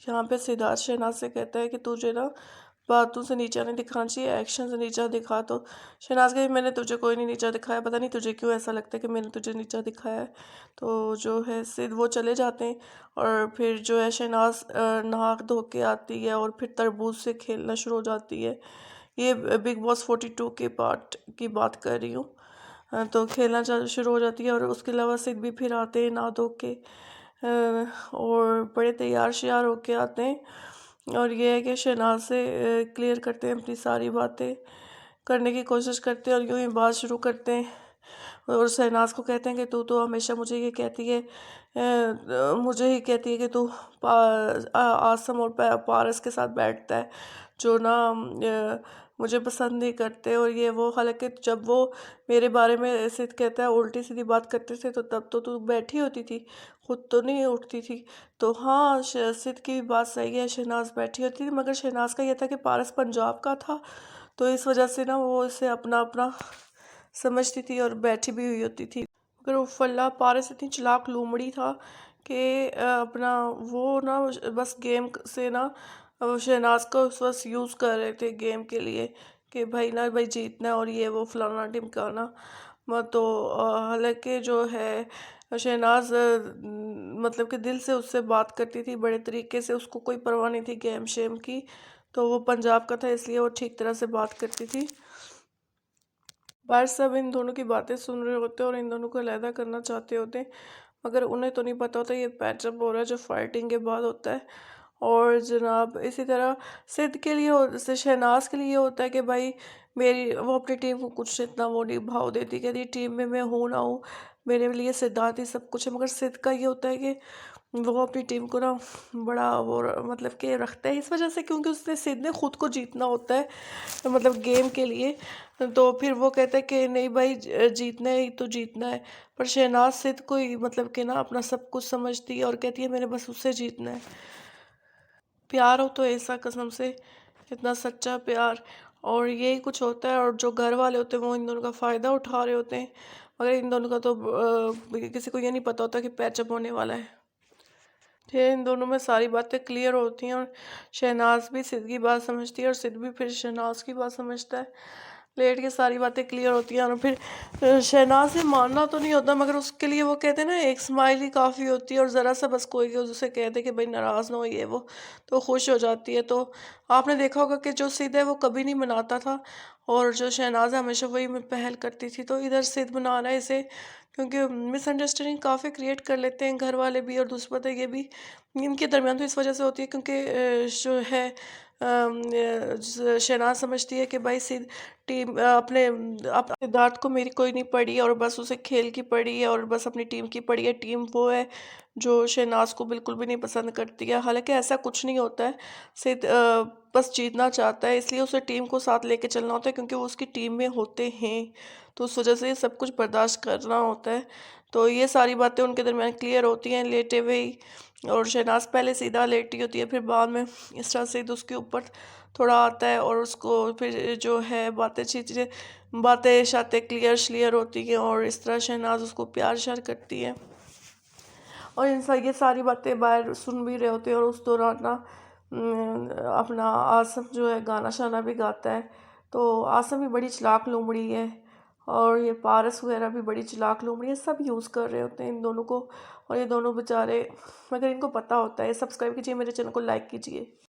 जहाँ पे सिद्धार्थ शहनाज से कहता है कि तुझे ना बातों से नीचा नहीं दिखाना चाहिए, एक्शन से नीचा दिखा। तो शहनाज कहे मैंने तुझे कोई नहीं नीचा दिखाया, पता नहीं तुझे क्यों ऐसा लगता है कि मैंने तुझे नीचा दिखाया है। तो जो है सिद्ध वो चले जाते हैं और फिर जो है शहनाज नहा धो के आती है और फिर तरबूज से खेलना शुरू हो जाती है। ये बिग बॉस 42 के पार्ट की बात कर रही हूँ। तो खेलना शुरू हो जाती है और उसके अलावा सिद्ध भी फिर आते हैं नहा धो के और बड़े तैयार श्यार होके आते हैं और ये है कि शहनाज से क्लियर करते हैं, अपनी सारी बातें करने की कोशिश करते हैं और यूं ही बात शुरू करते हैं। और शहनाज को कहते हैं कि तू तो हमेशा मुझे ये कहती है मुझे ही कहती है कि तू आसम और पारस के साथ बैठता है, जो ना मुझे पसंद नहीं करते और ये वो। हालांकि जब वो मेरे बारे में ऐसे कहता है, उल्टी सीधी बात करते थे, तो तब तो तू बैठी होती थी, खुद तो नहीं उठती थी। तो हाँ, सिद्ध की बात सही है, शहनाज बैठी होती थी, मगर शहनाज का ये था कि पारस पंजाब का था, तो इस वजह से ना वो इसे अपना अपना समझती थी और बैठी भी हुई होती थी। मगर वो फल्ला पारस इतनी चालाक लोमड़ी था कि अपना वो ना बस गेम से ना शहनाज को बस यूज़ कर रहे थे गेम के लिए कि भाई ना भाई जीतना है और ये वो फलाना ढिमकाना। तो हालांकि जो है शहनाज मतलब कि दिल से उससे बात करती थी बड़े तरीके से, उसको कोई परवाह नहीं थी गेम शेम की। तो वो पंजाब का था इसलिए वो ठीक तरह से बात करती थी। बाहर सब इन दोनों की बातें सुन रहे होते हैं और इन दोनों को अलहदा करना चाहते होते हैं, मगर उन्हें तो नहीं पता होता ये पैचअप हो रहा है जो फाइटिंग के बाद होता है। और जनाब इसी तरह सिद्ध के लिए जैसे शहनाज के लिए होता है कि भाई मेरी वो अपनी टीम को कुछ इतना वो नहीं भाव देती, कहती टीम में मैं हूँ ना हूँ, मेरे लिए सिद्धांत ही सब कुछ है। मगर सिद्ध का ये होता है कि वो अपनी टीम को ना बड़ा वो मतलब कि रखता है इस वजह से क्योंकि उसने सिद्ध ने खुद को जीतना होता है, मतलब गेम के लिए। तो फिर वो कहता है कि नहीं भाई जीतना है तो जीतना है। पर शहनाज सिद्ध को ही मतलब कि ना अपना सब कुछ समझती है और कहती है मैंने बस उससे जीतना है। प्यार हो तो ऐसा कसम से, इतना सच्चा प्यार। और यही कुछ होता है और जो घर वाले होते हैं वो इन दोनों का फ़ायदा उठा रहे होते हैं, मगर इन दोनों का तो किसी को ये नहीं पता होता कि पैचअप होने वाला है। फिर इन दोनों में सारी बातें क्लियर होती हैं और शहनाज भी सिद्ध की बात समझती है और सिद्ध भी फिर शहनाज की बात समझता है। लेट के सारी बातें क्लियर होती हैं और फिर शहनाज से मानना तो नहीं होता, मगर उसके लिए वो कहते हैं ना एक स्माइल ही काफ़ी होती है और ज़रा सा बस कोई उसे कह दे कि भाई नाराज़ ना हो ये वो, तो खुश हो जाती है। तो आपने देखा होगा कि जो सिद्ध है वो कभी नहीं मनाता था और जो शहनाज है हमेशा वही में पहल करती थी। तो इधर सिद्ध मना रहा है इसे क्योंकि मिसअंडरस्टैंडिंग काफ़ी क्रिएट कर लेते हैं घर वाले भी और दूसरी बात है ये भी इनके दरमियान तो इस वजह से होती है क्योंकि जो है शहनाज समझती है कि भाई सिद्ध टीम अपने सिद्धार्थ को मेरी कोई नहीं पड़ी और बस उसे खेल की पड़ी है और बस अपनी टीम की पड़ी है। टीम वो है जो शहनाज को बिल्कुल भी नहीं पसंद करती है, हालांकि ऐसा कुछ नहीं होता है। सिद्ध बस जीतना चाहता है इसलिए उसे टीम को साथ लेके चलना होता है क्योंकि वो उसकी टीम में होते हैं, तो उस वजह से ये सब कुछ बर्दाश्त करना होता है। तो ये सारी बातें उनके दरमियान क्लियर होती हैं लेटे हुए ही। और शहनाज पहले सीधा लेटी होती है, फिर बाद में इस तरह से उसके ऊपर थोड़ा आता है और उसको फिर जो है बातें शातें क्लियर श्लियर होती हैं और इस तरह शहनाज उसको प्यार श्यार करती है। और ये सारी बातें बाहर सुन भी रहे होते हैं और उस दौरान ना अपना आसम जो है गाना शाना भी गाता है। तो आसम भी बड़ी चालाक लोमड़ी है और ये पारस वगैरह भी बड़ी चालाक लोमड़ी है, सब यूज़ कर रहे होते हैं इन दोनों को। और ये दोनों बेचारे, मगर इनको पता होता है। सब्सक्राइब कीजिए मेरे चैनल को, लाइक कीजिए।